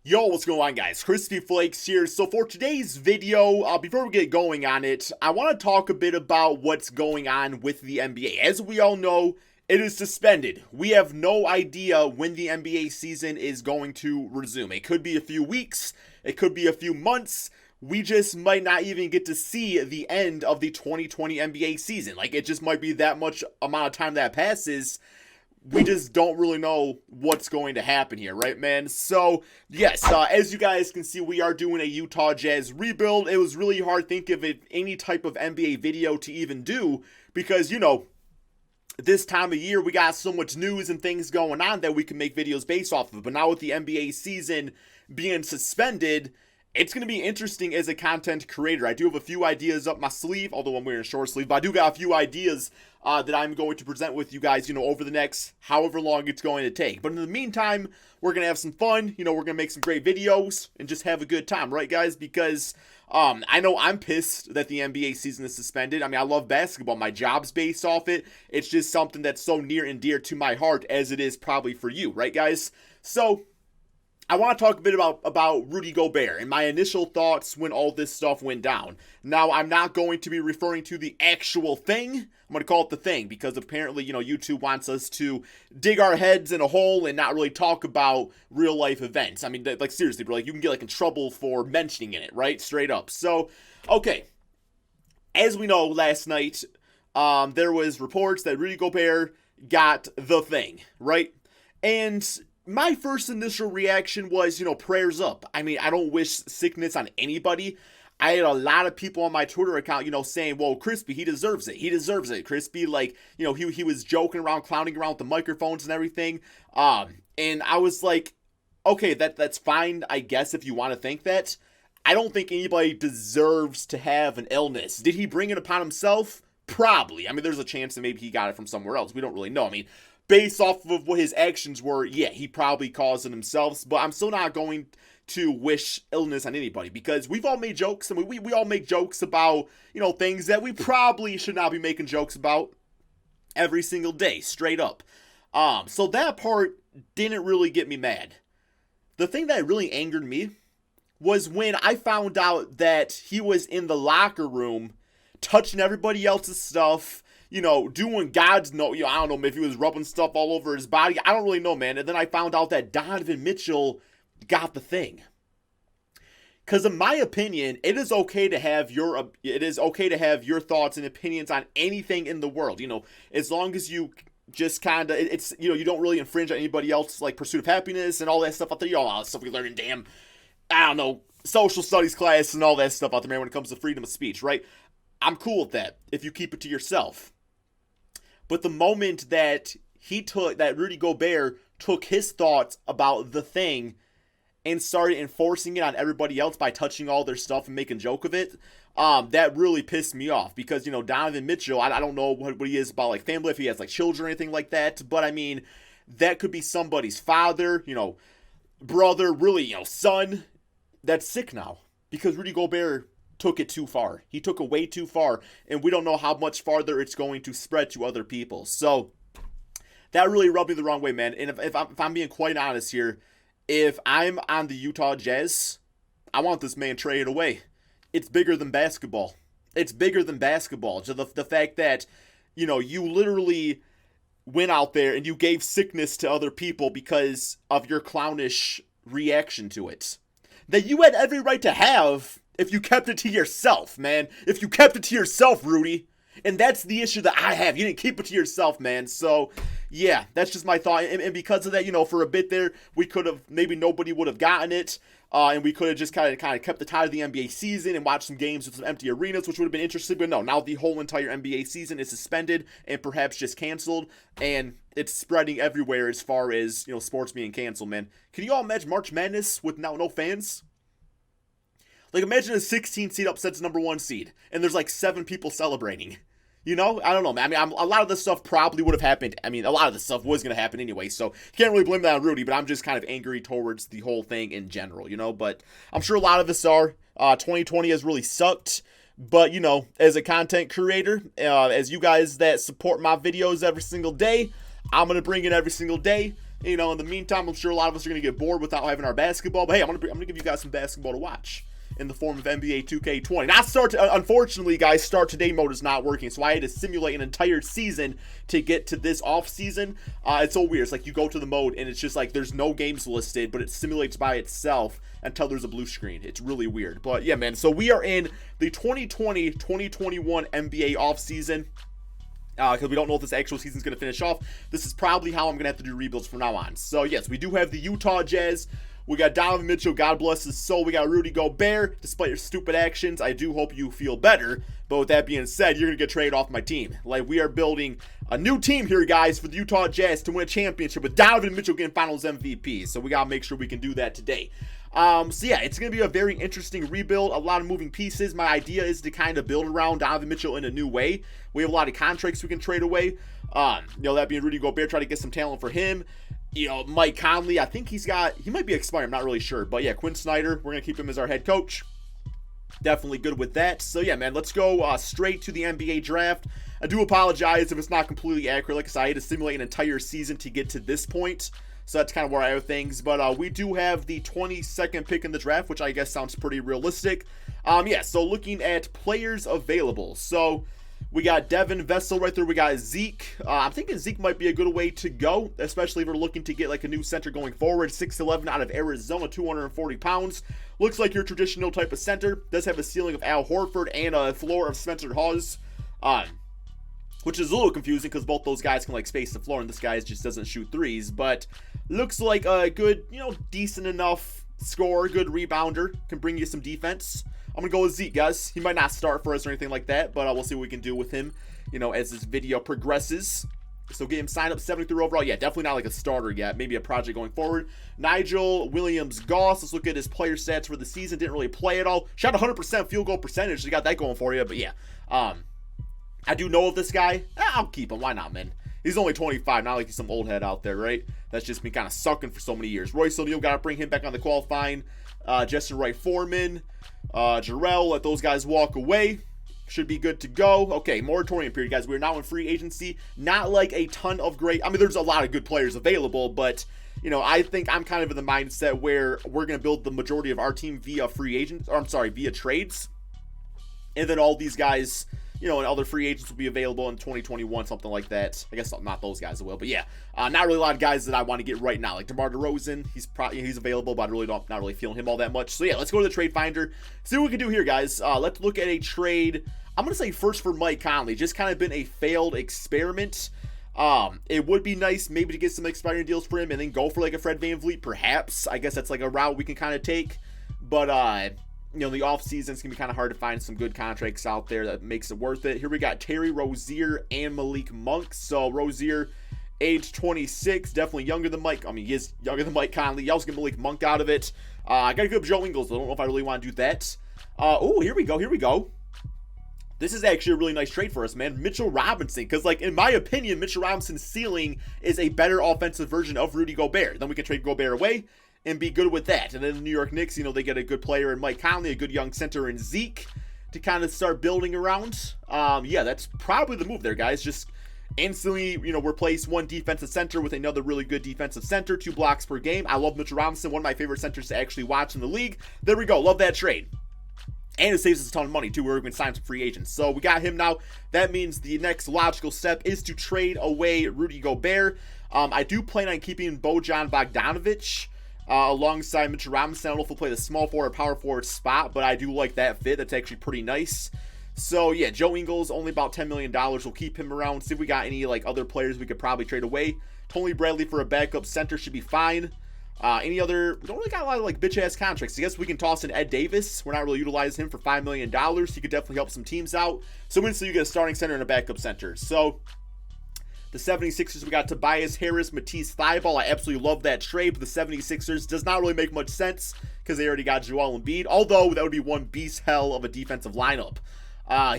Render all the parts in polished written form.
Yo, what's going on, guys? Crispy Flakes here. So for today's video, before we get going on it, I want to talk a bit about what's going on with the NBA. As we all know, it is suspended. We have no idea when the NBA season is going to resume. It could be a few weeks. It could be a few months. We just might not even get to see the end of the 2020 NBA season. Like, it just might be that much amount of time that passes. We just don't really know what's going to happen here, right, man? So, yes, as you guys can see, we are doing a Utah Jazz rebuild. It was really hard thinking of any type of NBA video to even do because, you know, this time of year, we got so much news and things going on that we can make videos based off of. But now with the NBA season being suspended, it's going to be interesting as a content creator. I do have a few ideas up my sleeve, although I'm wearing a short sleeve, but I do got a few ideas that I'm going to present with you guys, over the next however long it's going to take. But in the meantime, we're going to have some fun. We're going to make some great videos and just have a good time, right, guys? Because I know I'm pissed that the NBA season is suspended. I mean, I love basketball. My job's based off it. It's just something that's so near and dear to my heart as it is probably for you, right, guys? So I want to talk a bit about Rudy Gobert and my initial thoughts when all this stuff went down. Now, I'm not going to be referring to the actual thing. I'm going to call it the thing because apparently, YouTube wants us to dig our heads in a hole and not really talk about real life events. I mean, like, seriously, bro, you can get in trouble for mentioning it, right? Straight up. So, okay. As we know, last night, there was reports that Rudy Gobert got the thing, right? And my first initial reaction was, prayers up. I mean, I don't wish sickness on anybody. I had a lot of people on my Twitter account, saying, well, Crispy, he deserves it. He deserves it. Crispy, he was joking around, clowning around with the microphones and everything. And I was like, okay, that's fine, I guess, if you want to think that. I don't think anybody deserves to have an illness. Did he bring it upon himself? Probably. I mean, there's a chance that maybe he got it from somewhere else. We don't really know. I mean, based off of what his actions were, yeah, he probably caused it himself, but I'm still not going to wish illness on anybody because we've all made jokes, and we all make jokes about, things that we probably should not be making jokes about every single day, straight up. So that part didn't really get me mad. The thing that really angered me was when I found out that he was in the locker room touching everybody else's stuff, doing God's no, I don't know if he was rubbing stuff all over his body. I don't really know, man. And then I found out that Donovan Mitchell got the thing. Because in my opinion, it is okay to have your thoughts and opinions on anything in the world. As long as you just kind of, it's, you don't really infringe on anybody else's pursuit of happiness and all that stuff out there. All that stuff we learn in I don't know, social studies class and all that stuff out there, man, when it comes to freedom of speech, right? I'm cool with that if you keep it to yourself. But the moment that Rudy Gobert took his thoughts about the thing and started enforcing it on everybody else by touching all their stuff and making a joke of it, that really pissed me off because, Donovan Mitchell, I don't know what he is about, family, if he has, children or anything like that, but, I mean, that could be somebody's father, brother, really, son, that's sick now because Rudy Gobert took it too far. He took it way too far, and we don't know how much farther it's going to spread to other people. So that really rubbed me the wrong way, man. And if I'm being quite honest here, if I'm on the Utah Jazz, I want this man traded away. It's bigger than basketball. It's bigger than basketball. So the fact that, you literally went out there and you gave sickness to other people because of your clownish reaction to it, that you had every right to have if you kept it to yourself, man. If you kept it to yourself, Rudy. And that's the issue that I have. You didn't keep it to yourself, man. So, yeah, that's just my thought. And because of that, for a bit there, we could have, maybe nobody would have gotten it. And we could have just kind of kept the tide of the NBA season and watched some games with some empty arenas, which would have been interesting. But no, now the whole entire NBA season is suspended and perhaps just canceled. And it's spreading everywhere as far as, sports being canceled, man. Can you all imagine March Madness with now no fans? Imagine a 16 seed upsets number 1 seed, and there's 7 people celebrating. I don't know, man. I mean, a lot of this stuff probably would have happened. I mean, a lot of this stuff was going to happen anyway, so you can't really blame that on Rudy, but I'm just kind of angry towards the whole thing in general, But I'm sure a lot of us are. 2020 has really sucked, but, as a content creator, as you guys that support my videos every single day, I'm going to bring it every single day. You know, in the meantime, I'm sure a lot of us are going to get bored without having our basketball. But hey, I'm gonna give you guys some basketball to watch in the form of NBA 2K20. Unfortunately, guys, start today mode is not working, so I had to simulate an entire season to get to this off season. It's so weird. It's like you go to the mode and it's just like there's no games listed, but it simulates by itself until there's a blue screen. It's really weird. But yeah, man, so we are in the 2020-2021 NBA off season. Because we don't know if this actual season's going to finish off. This is probably how I'm going to have to do rebuilds from now on. So yes, we do have the Utah Jazz. We got Donovan Mitchell, God bless his soul. We got Rudy Gobert. Despite your stupid actions, I do hope you feel better. But with that being said, you're going to get traded off my team. Like, we are building a new team here, guys, for the Utah Jazz to win a championship with Donovan Mitchell getting Finals MVP. So we got to make sure we can do that today. So yeah, it's going to be a very interesting rebuild. A lot of moving pieces. My idea is to kind of build around Donovan Mitchell in a new way. We have a lot of contracts we can trade away. That being Rudy Gobert, try to get some talent for him. Mike Conley, I think he might be expired, I'm not really sure. But yeah, Quinn Snyder, we're going to keep him as our head coach. Definitely good with that. So yeah, man, let's go straight to the NBA draft. I do apologize if it's not completely accurate. Like I said, I had to simulate an entire season to get to this point. So that's kind of where I have things. But we do have the 22nd pick in the draft, which I guess sounds pretty realistic. So looking at players available. So we got Devin Vessel right there. We got Zeke. I'm thinking Zeke might be a good way to go, especially if we're looking to get like a new center going forward. 6'11" out of Arizona, 240 pounds. Looks like your traditional type of center. Does have a ceiling of Al Horford and a floor of Spencer Hawes. Which is a little confusing because both those guys can like space the floor and this guy just doesn't shoot threes. But looks like a good, decent enough scorer, good rebounder, can bring you some defense. I'm going to go with Zeke, guys. He might not start for us or anything like that, but we'll see what we can do with him, as this video progresses. So get him signed up, 73 overall. Yeah, definitely not like a starter yet. Maybe a project going forward. Nigel Williams-Goss. Let's look at his player stats for the season. Didn't really play at all. Shot 100% field goal percentage. So you got that going for you. But yeah, I do know of this guy. I'll keep him. Why not, man? He's only 25, not like he's some old head out there, right? That's just been kind of sucking for so many years. Royce O'Neal, got to bring him back on the qualifying. Justin Wright Foreman. Jarrell, let those guys walk away. Should be good to go. Okay, moratorium period, guys. We're now in free agency. Not like a ton of great... there's a lot of good players available, but, I think I'm kind of in the mindset where we're going to build the majority of our team via via trades. And then all these guys... and other free agents will be available in 2021, something like that. I guess not those guys will, but yeah. Not really a lot of guys that I want to get right now. Like DeMar DeRozan, he's available, but I really not really feeling him all that much. So yeah, let's go to the trade finder. See what we can do here, guys. Let's look at a trade. I'm going to say first for Mike Conley. Just kind of been a failed experiment. It would be nice maybe to get some expiring deals for him and then go for like a Fred VanVleet, perhaps. I guess that's like a route we can kind of take. But, the offseason, it's going to be kind of hard to find some good contracts out there that makes it worth it. Here we got Terry Rozier and Malik Monk. So Rozier, age 26, definitely younger than Mike. He is younger than Mike Conley. You also get Malik Monk out of it. I got to go with Joe Ingles. I don't know if I really want to do that. Here we go. This is actually a really nice trade for us, man. Mitchell Robinson. Because, in my opinion, Mitchell Robinson's ceiling is a better offensive version of Rudy Gobert. Then we can trade Gobert away and be good with that. And then the New York Knicks, they get a good player in Mike Conley, a good young center in Zeke to kind of start building around. Yeah, that's probably the move there, guys. Just instantly, replace one defensive center with another really good defensive center, 2 blocks per game. I love Mitchell Robinson, one of my favorite centers to actually watch in the league. There we go. Love that trade. And it saves us a ton of money, too, where we can sign some free agents. So we got him now. That means the next logical step is to trade away Rudy Gobert. I do plan on keeping Bojan Bogdanovic alongside Mitchell Robinson. I don't know if we'll play the small forward or power forward spot, but I do like that fit. That's actually pretty nice. So, yeah, Joe Ingles, only about $10 million. We'll keep him around. See if we got any, other players we could probably trade away. Tony Bradley for a backup center should be fine. Any other... We don't really got a lot of, bitch-ass contracts. I guess we can toss in Ed Davis. We're not really utilizing him for $5 million. He could definitely help some teams out. So, you get a starting center and a backup center. So... The 76ers, we got Tobias Harris, Matisse Thybulle. I absolutely love that trade, but the 76ers does not really make much sense because they already got Joel Embiid, although that would be one beast hell of a defensive lineup.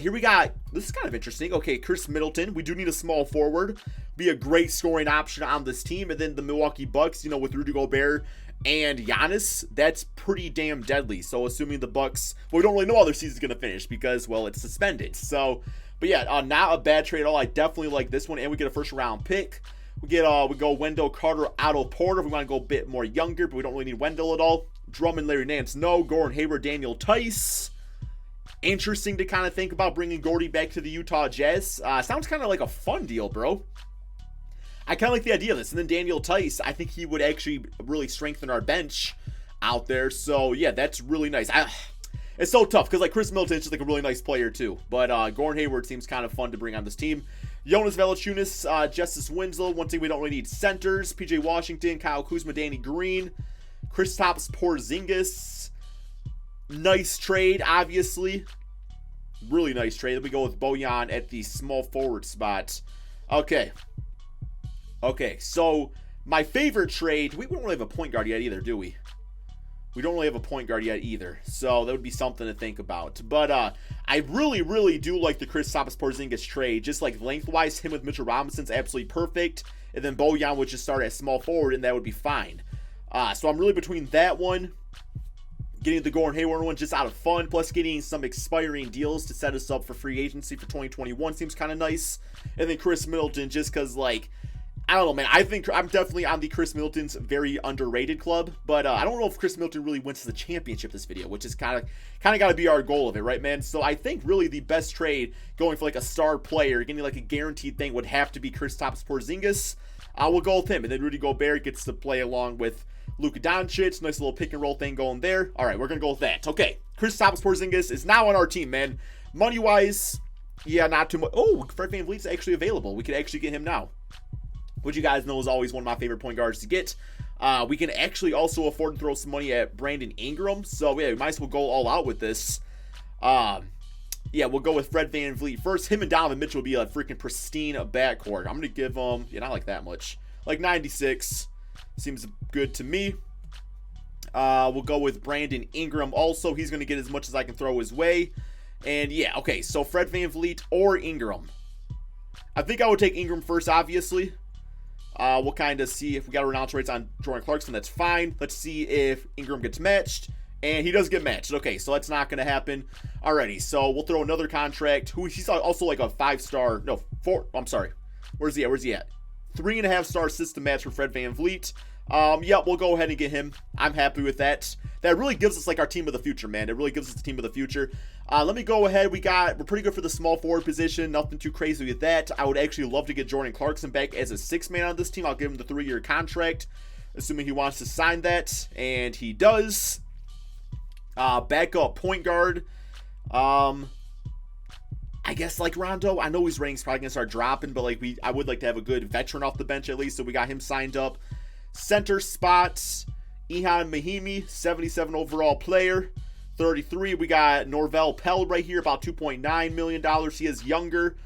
Here we got, this is kind of interesting. Okay, Chris Middleton. We do need a small forward. Be a great scoring option on this team. And then the Milwaukee Bucks, with Rudy Gobert and Giannis, that's pretty damn deadly. So assuming the Bucks, we don't really know how their season's going to finish because, it's suspended. So... But yeah, not a bad trade at all. I definitely like this one, and we get a first-round pick. We go Wendell Carter, Otto Porter if we want to go a bit more younger, but we don't really need Wendell at all. Drummond, Larry Nance, no. Gordon Hayward, Daniel Tice. Interesting to kind of think about bringing Gordy back to the Utah Jazz. Sounds kind of like a fun deal, bro. I kind of like the idea of this. And then Daniel Tice, I think he would actually really strengthen our bench out there. So, yeah, that's really nice. It's so tough because, like, Chris Middleton's just, like, a really nice player, too. But Gordon Hayward seems kind of fun to bring on this team. Jonas Valanciunas, Justice Winslow. One thing we don't really need centers. PJ Washington, Kyle Kuzma, Danny Green. Kristaps Porzingis. Nice trade, obviously. Really nice trade. Then we go with Bojan at the small forward spot. Okay, so my favorite trade, we don't really have a point guard yet either, do we? We don't really have a point guard yet either, so that would be something to think about. But I really, really do like the Kristaps Porzingis trade. Just like lengthwise, him with Mitchell Robinson's absolutely perfect, and then Bojan would just start at small forward, and that would be fine. So I'm really between that one, getting the Gordon Hayward one just out of fun, plus getting some expiring deals to set us up for free agency for 2021 seems kind of nice. And then Chris Middleton, just because, like, I don't know, man. I think I'm definitely on the Chris Middleton's very underrated club, but I don't know if Chris Middleton really wins the championship this video, which is kind of got to be our goal of it, right, man? So I think really the best trade going for like a star player, getting like a guaranteed thing, would have to be Kristaps Porzingis. We'll go with him, and then Rudy Gobert gets to play along with Luka Doncic. Nice little pick and roll thing going there. All right, we're gonna go with that. Okay, Kristaps Porzingis is now on our team, man. Money wise, yeah, not too much. Oh, Fred VanVleet's actually available. We could actually get him now, which you guys know is always one of my favorite point guards to get. We can actually also afford to throw some money at Brandon Ingram. So, yeah, we might as well go all out with this. Yeah, we'll go with Fred VanVleet first. Him and Donovan Mitchell will be a freaking pristine backcourt. I'm going to give them, yeah, not like that much. Like 96. Seems good to me. We'll go with Brandon Ingram also. He's going to get as much as I can throw his way. And, yeah, okay, so Fred VanVleet or Ingram. I think I would take Ingram first, obviously. We'll kind of see if we got a renounce rates on Jordan Clarkson. That's fine. Let's see if Ingram gets matched. And he does get matched. Okay, so that's not going to happen. Alrighty, so we'll throw another contract. He's also like a 5-star. No, 4. I'm sorry. Where's he at? 3.5-star system match for Fred VanVleet. Yeah, we'll go ahead and get him. I'm happy with that. That really gives us like our team of the future, man. It really gives us the team of the future. Let me go ahead. We're pretty good for the small forward position. Nothing too crazy with that. I would actually love to get Jordan Clarkson back as a 6-man on this team. I'll give him the 3-year contract, assuming he wants to sign that, and he does. Backup point guard. I guess like Rondo. I know his rank's probably gonna start dropping, but like I would like to have a good veteran off the bench at least. So we got him signed up. Center spots. Ihan Mahimi, 77 overall player. 33. We got Norvel Pell right here, about $2.9 million. He is younger.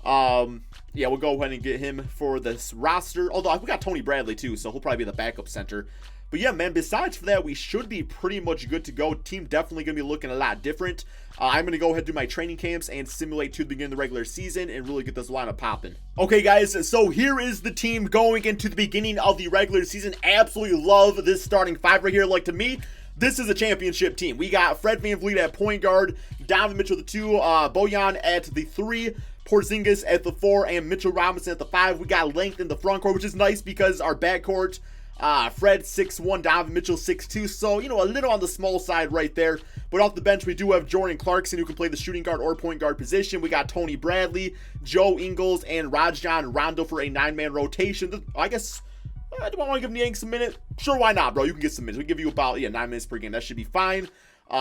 Yeah, we'll go ahead and get him for this roster. Although we got Tony Bradley too, so he'll probably be the backup center. But yeah, man, besides for that, we should be pretty much good to go. Team definitely going to be looking a lot different. I'm going to go ahead and do my training camps and simulate to the beginning of the regular season and really get this lineup popping. Okay, guys, so here is the team going into the beginning of the regular season. Absolutely love this starting 5 right here. Like, to me, this is a championship team. We got Fred VanVleet at point guard, Donovan Mitchell at the 2, Bojan at the 3, Porzingis at the 4, and Mitchell Robinson at the 5. We got length in the front court, which is nice because our backcourt, Fred 6'1", Donovan Mitchell 6'2", so, you know, a little on the small side right there. But off the bench, we do have Jordan Clarkson, who can play the shooting guard or point guard position. We got Tony Bradley, Joe Ingles, and Rajon Rondo for a 9-man rotation. I guess, do I want to give the Yanks a minute? Sure, why not, bro? You can get some minutes. We give you about, 9 minutes per game. That should be fine.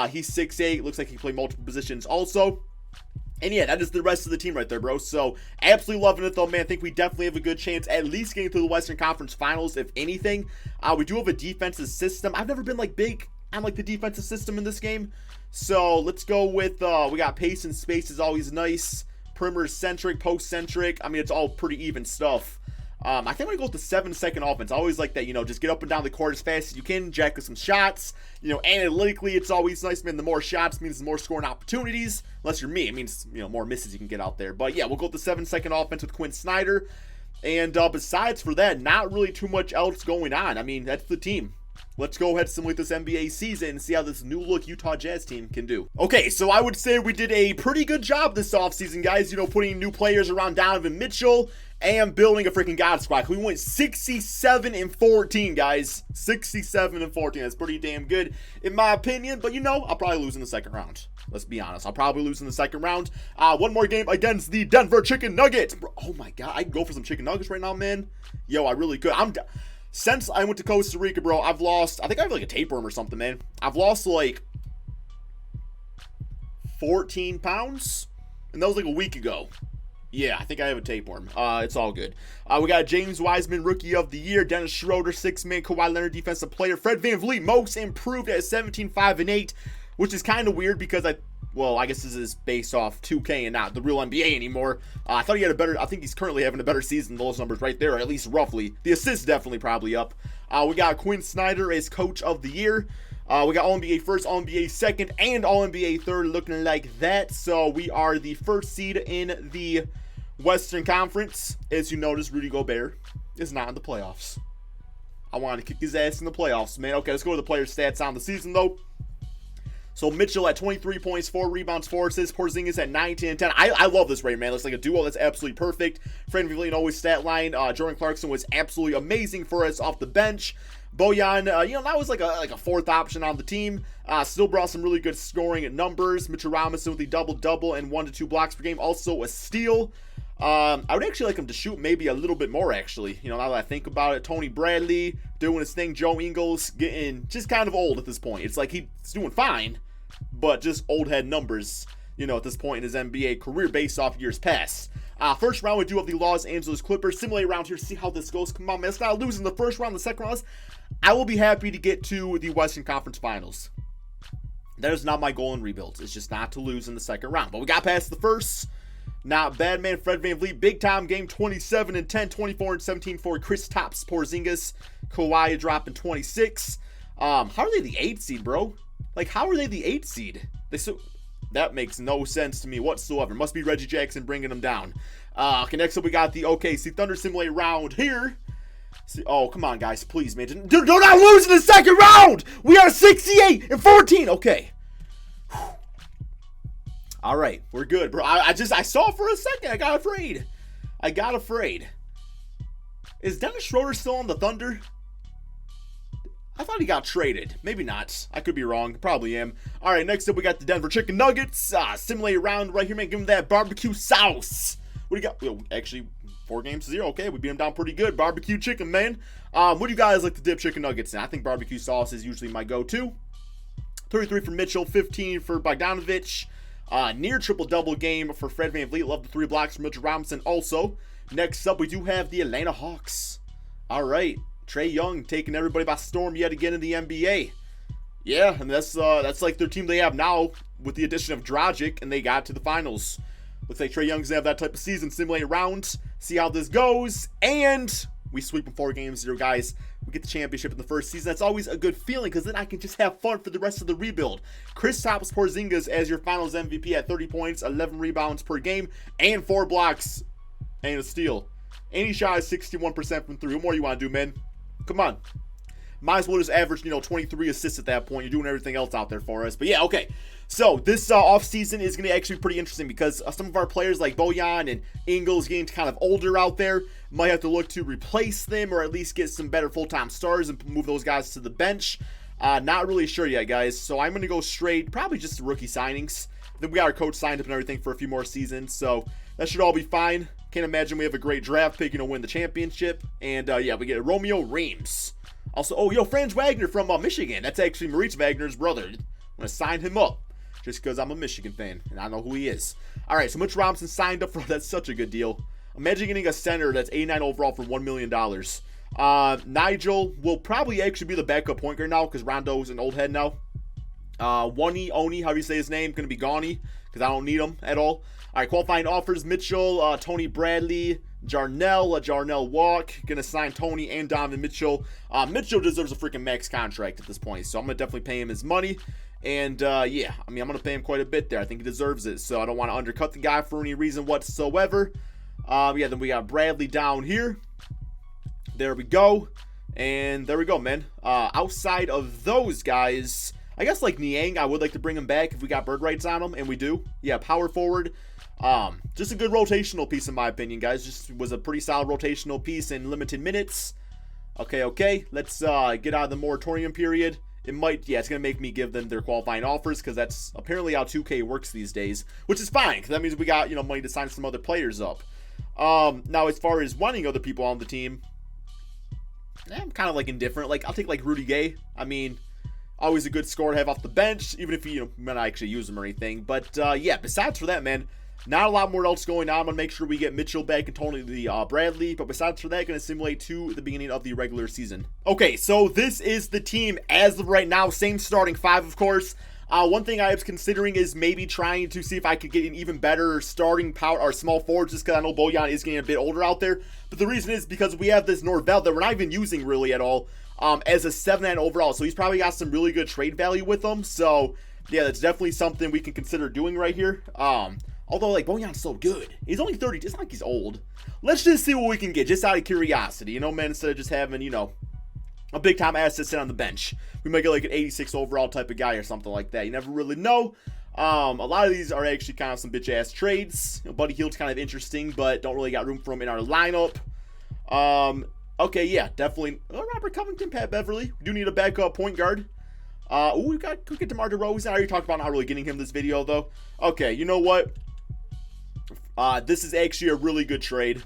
He's 6'8". Looks like he can play multiple positions also. And yeah, that is the rest of the team right there, bro. So, absolutely loving it, though, man. I think we definitely have a good chance at least getting through the Western Conference Finals, if anything. We do have a defensive system. I've never been, like, big on, like, the defensive system in this game. So, let's go with, we got pace and space is always nice. Perimeter-centric, post-centric. I mean, it's all pretty even stuff. I think I'm going to go with the 7-second offense. I always like that, just get up and down the court as fast as you can, jack with some shots. Analytically, it's always nice, man. The more shots means the more scoring opportunities. Unless you're me, it means, more misses you can get out there. But yeah, we'll go with the 7-second offense with Quinn Snyder. And besides for that, not really too much else going on. I mean, that's the team. Let's go ahead and simulate this NBA season and see how this new look Utah Jazz team can do. Okay, so I would say we did a pretty good job this offseason, guys. Putting new players around Donovan Mitchell, and building a freaking God Squad. We went 67-14, guys. 67-14. That's pretty damn good, in my opinion. But, you know, I'll probably lose in the second round. Let's be honest. I'll probably lose in the second round. One more game against the Denver Chicken Nuggets. Bro, oh, my God. I can go for some chicken nuggets right now, man. Yo, I really could. Since I went to Costa Rica, bro, I've lost, I think I have like a tapeworm or something, man. I've lost like 14 pounds, and that was like a week ago. Yeah, I think I have a tapeworm. It's all good. We got James Wiseman, Rookie of the Year. Dennis Schroeder, 6-man. Kawhi Leonard, Defensive Player. Fred VanVleet, most improved at 17-5-8, which is kind of weird because I guess this is based off 2K and not the real NBA anymore. I thought he had a better, I think he's currently having a better season than those numbers right there, or at least roughly. The assists definitely probably up. We got Quinn Snyder as Coach of the Year. We got All-NBA first, All-NBA second, and All-NBA third looking like that. So we are the first seed in the Western Conference. As you notice, Rudy Gobert is not in the playoffs. I wanted to kick his ass in the playoffs, man. Okay, let's go to the player stats on the season, though. So Mitchell at 23 points, 4 rebounds, 4 assists. Porzingis at 19 and 10. I love this rate, man. Looks like a duo that's absolutely perfect. Fred VanVleet always stat line. Jordan Clarkson was absolutely amazing for us off the bench. Bojan, that was like a fourth option on the team. Still brought some really good scoring numbers. Mitchell Robinson with the double-double and 1 to 2 blocks per game. Also a steal. I would actually like him to shoot maybe a little bit more, actually. Now that I think about it. Tony Bradley doing his thing. Joe Ingles getting just kind of old at this point. It's like he's doing fine, but just old head numbers, at this point in his NBA career based off years past. First round, we do have the Los Angeles Clippers. Simulate around here, see how this goes. Come on, man. Let's not lose in the first round, the second round. I will be happy to get to the Western Conference Finals. That is not my goal in rebuilds. It's just not to lose in the second round. But we got past the first. Not bad, man. Fred VanVleet, big time game, 27 and 10, 24 and 17 for Kristaps Porzingis. Kawhi dropping 26. How are they the 8th seed, bro? Like, how are they the 8th seed? That makes no sense to me whatsoever. Must be Reggie Jackson bringing them down. Okay, next up we got the OKC Thunder simulate round here. Oh, come on, guys. Please, man. Do not lose in the second round! We are 68-14. Okay. All right, we're good, bro. I saw for a second. I got afraid. Is Dennis Schroeder still on the Thunder? I thought he got traded. Maybe not. I could be wrong. Probably am. All right, next up we got the Denver Chicken Nuggets. Simulate round right here, man. Give him that barbecue sauce. What do you got? Actually, 4-0. Okay, we beat him down pretty good. Barbecue chicken, man. What do you guys like to dip chicken nuggets in? I think barbecue sauce is usually my go-to. 33 for Mitchell, 15 for Bogdanovich. Near triple-double game for Fred VanVleet. Love the 3 blocks from Mitchell Robinson also. Next up, we do have the Atlanta Hawks. All right. Trae Young taking everybody by storm yet again in the NBA. Yeah, and that's like their team they have now with the addition of Dragic, and they got to the finals. Looks like Trae Young's going to have that type of season. Simulate round, see how this goes, and we sweep in 4 games here, guys. We get the championship in the first season. That's always a good feeling because then I can just have fun for the rest of the rebuild. Kristaps Porzingis as your finals MVP at 30 points, 11 rebounds per game, and 4 blocks and a steal. And he shot 61% from 3. What more you want to do, man? Come on. Might as well just average, 23 assists at that point. You're doing everything else out there for us. But yeah, okay. So this offseason is going to actually be pretty interesting because some of our players like Bojan and Ingles getting kind of older out there. Might have to look to replace them or at least get some better full-time stars and move those guys to the bench. Not really sure yet, guys. So I'm going to go straight, probably just the rookie signings. Then we got our coach signed up and everything for a few more seasons. So that should all be fine. Can't imagine we have a great draft pick, win the championship. And yeah, we get Romeo Reams. Also, Franz Wagner from Michigan. That's actually Moritz Wagner's brother. I'm going to sign him up just because I'm a Michigan fan and I know who he is. All right, so Mitch Robinson signed up for that's such a good deal. Imagine getting a center that's 89 overall for $1 million. Nigel will probably actually be the backup point guard now because Rondo's an old head now. Oni, however you say his name, going to be Gawney because I don't need him at all. All right, qualifying offers, Mitchell, Tony Bradley, Jarnell Walk. Going to sign Tony and Donovan Mitchell. Mitchell deserves a freaking max contract at this point, so I'm going to definitely pay him his money. And, yeah, I'm going to pay him quite a bit there. I think he deserves it, so I don't want to undercut the guy for any reason whatsoever. Yeah, then we got Bradley down here. There we go. And there we go, man. Outside of those guys, I guess like Niang, I would like to bring him back if we got bird rights on him, and we do. Yeah, power forward. Just a good rotational piece in my opinion, guys. Just was a pretty solid rotational piece in limited minutes. Okay. Let's get out of the moratorium period. It might, yeah, it's going to make me give them their qualifying offers because that's apparently how 2K works these days, which is fine because that means we got, you know, money to sign some other players up. Now, as far as wanting other people on the team, I'm kind of like indifferent. Like, I'll take like Rudy Gay. I mean, always a good scorer to have off the bench, even if you might not actually use him or anything. But yeah, besides for that, man, not a lot more else going on. I'm going to make sure we get Mitchell back and Tony Bradley. But besides for that, going to simulate to the beginning of the regular season. Okay, so this is the team as of right now. Same starting five, of course. One thing I was considering is maybe trying to see if I could get an even better starting power or small forward, just because I know Bojan is getting a bit older out there. But the reason is because we have this Norvell that we're not even using really at all as a 7-9 overall. So he's probably got some really good trade value with him. So yeah, that's definitely something we can consider doing right here. Although, like, Bojan's so good. He's only 30. It's not like he's old. Let's just see what we can get, just out of curiosity. You know, man, instead of just having, you know, a big-time asset sit on the bench. We might get, like, an 86 overall type of guy or something like that. You never really know. A lot of these are actually kind of some bitch-ass trades. You know, Buddy Hield's kind of interesting, but don't really got room for him in our lineup. Okay, yeah, definitely. Robert Covington, Pat Beverly. We do need a backup point guard. We could get DeMar DeRozan. I already talked about not really getting him this video, though. Okay, you know what? This is actually a really good trade.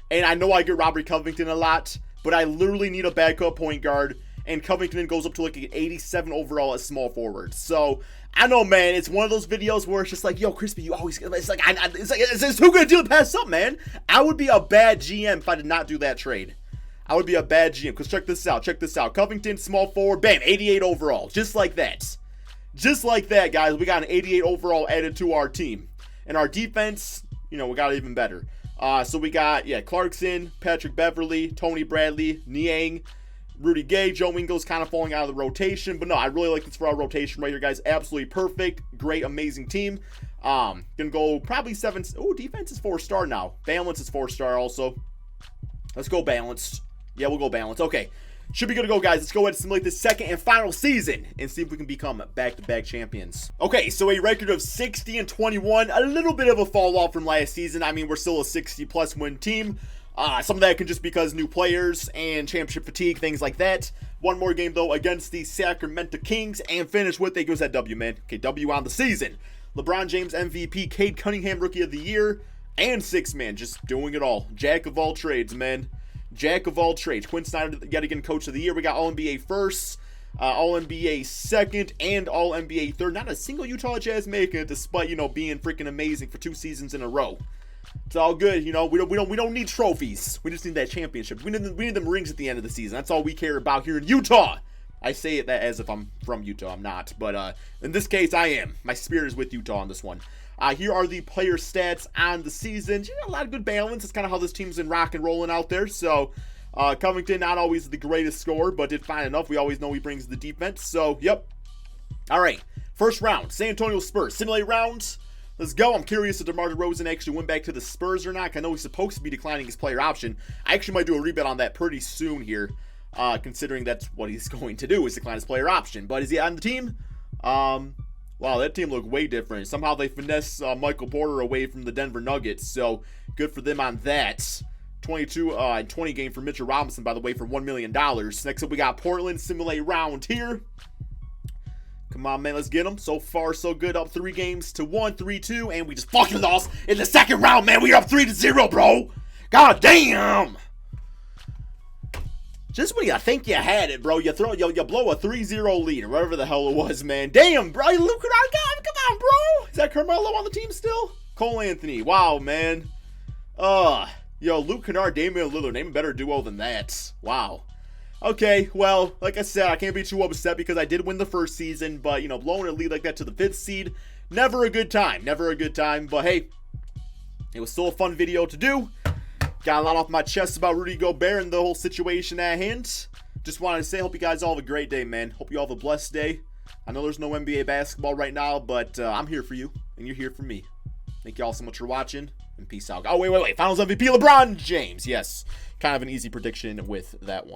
And I know I get Robert Covington a lot, but I literally need a backup point guard. And Covington goes up to like an 87 overall as small forward. So, I know, man, it's one of those videos where it's just like, yo, Crispy, you always, it's who gonna do the pass up, man? I would be a bad GM if I did not do that trade. I would be a bad GM, because check this out. Covington, small forward, bam, 88 overall. Just like that. Just like that, guys. We got an 88 overall added to our team. And our defense, you know, we got even better. So we got, yeah, Clarkson, Patrick Beverly, Tony Bradley, Niang, Rudy Gay, Joe Ingles kind of falling out of the rotation. But no, I really like this for our rotation right here, guys. Absolutely perfect. Great, amazing team. Gonna go probably 7. Oh, defense is 4-star now. Balance is 4-star also. Let's go balanced. Yeah, we'll go balanced. Okay. Should be good to go, guys. Let's go ahead and simulate the second and final season and see if we can become back-to-back champions. Okay, so a record of 60-21. A little bit of a fall off from last season. I mean, we're still a 60-plus win team. Some of that can just because new players and championship fatigue, things like that. One more game, though, against the Sacramento Kings and finish with, give us that W, man. Okay, W on the season. LeBron James MVP, Cade Cunningham Rookie of the Year, and 6-man, just doing it all. Jack of all trades, man. Jack of all trades. Quinn Snyder, yet again, Coach of the Year. We got All-NBA first, All-NBA second, and All-NBA third. Not a single Utah Jazz making it, despite, you know, being freaking amazing for 2 seasons in a row. It's all good, you know. We don't need trophies. We just need that championship. We need them rings at the end of the season. That's all we care about here in Utah. I say it that as if I'm from Utah. I'm not, but in this case, I am. My spirit is with Utah on this one. Here are the player stats on the season. You know, a lot of good balance. It's kind of how this team's been rock and rolling out there. So, Covington, not always the greatest scorer, but did fine enough. We always know he brings the defense. So, yep. All right. First round, San Antonio Spurs. Simulate rounds. Let's go. I'm curious if DeMar DeRozan actually went back to the Spurs or not. I know he's supposed to be declining his player option. I actually might do a rebet on that pretty soon here, considering that's what he's going to do is decline his player option. But is he on the team? Wow, that team looked way different. Somehow they finesse Michael Porter away from the Denver Nuggets, so good for them on that. 22 and 20 game for Mitchell Robinson, by the way, for $1 million. Next up, we got Portland. Simulate round here. Come on, man, let's get them. So far, so good. Up 3 games to 1, 3-2, and we just fucking lost in the second round, man. We are up 3-0, bro. God damn. Just when you think you had it, bro, you blow a 3-0 lead or whatever the hell it was, man. Damn, bro, Luke and I got, come on, bro. Is that Carmelo on the team still? Cole Anthony, wow, man. Yo, Luke Kennard, Damian Lillard, name a better duo than that. Wow. Okay, well, like I said, I can't be too upset because I did win the first season, but, you know, blowing a lead like that to the 5th seed, never a good time. Never a good time, but hey, it was still a fun video to do. Got a lot off my chest about Rudy Gobert and the whole situation at hand. Just wanted to say, hope you guys all have a great day, man. Hope you all have a blessed day. I know there's no NBA basketball right now, but I'm here for you, and you're here for me. Thank you all so much for watching, and peace out. Oh, wait. Finals MVP, LeBron James. Yes, kind of an easy prediction with that one.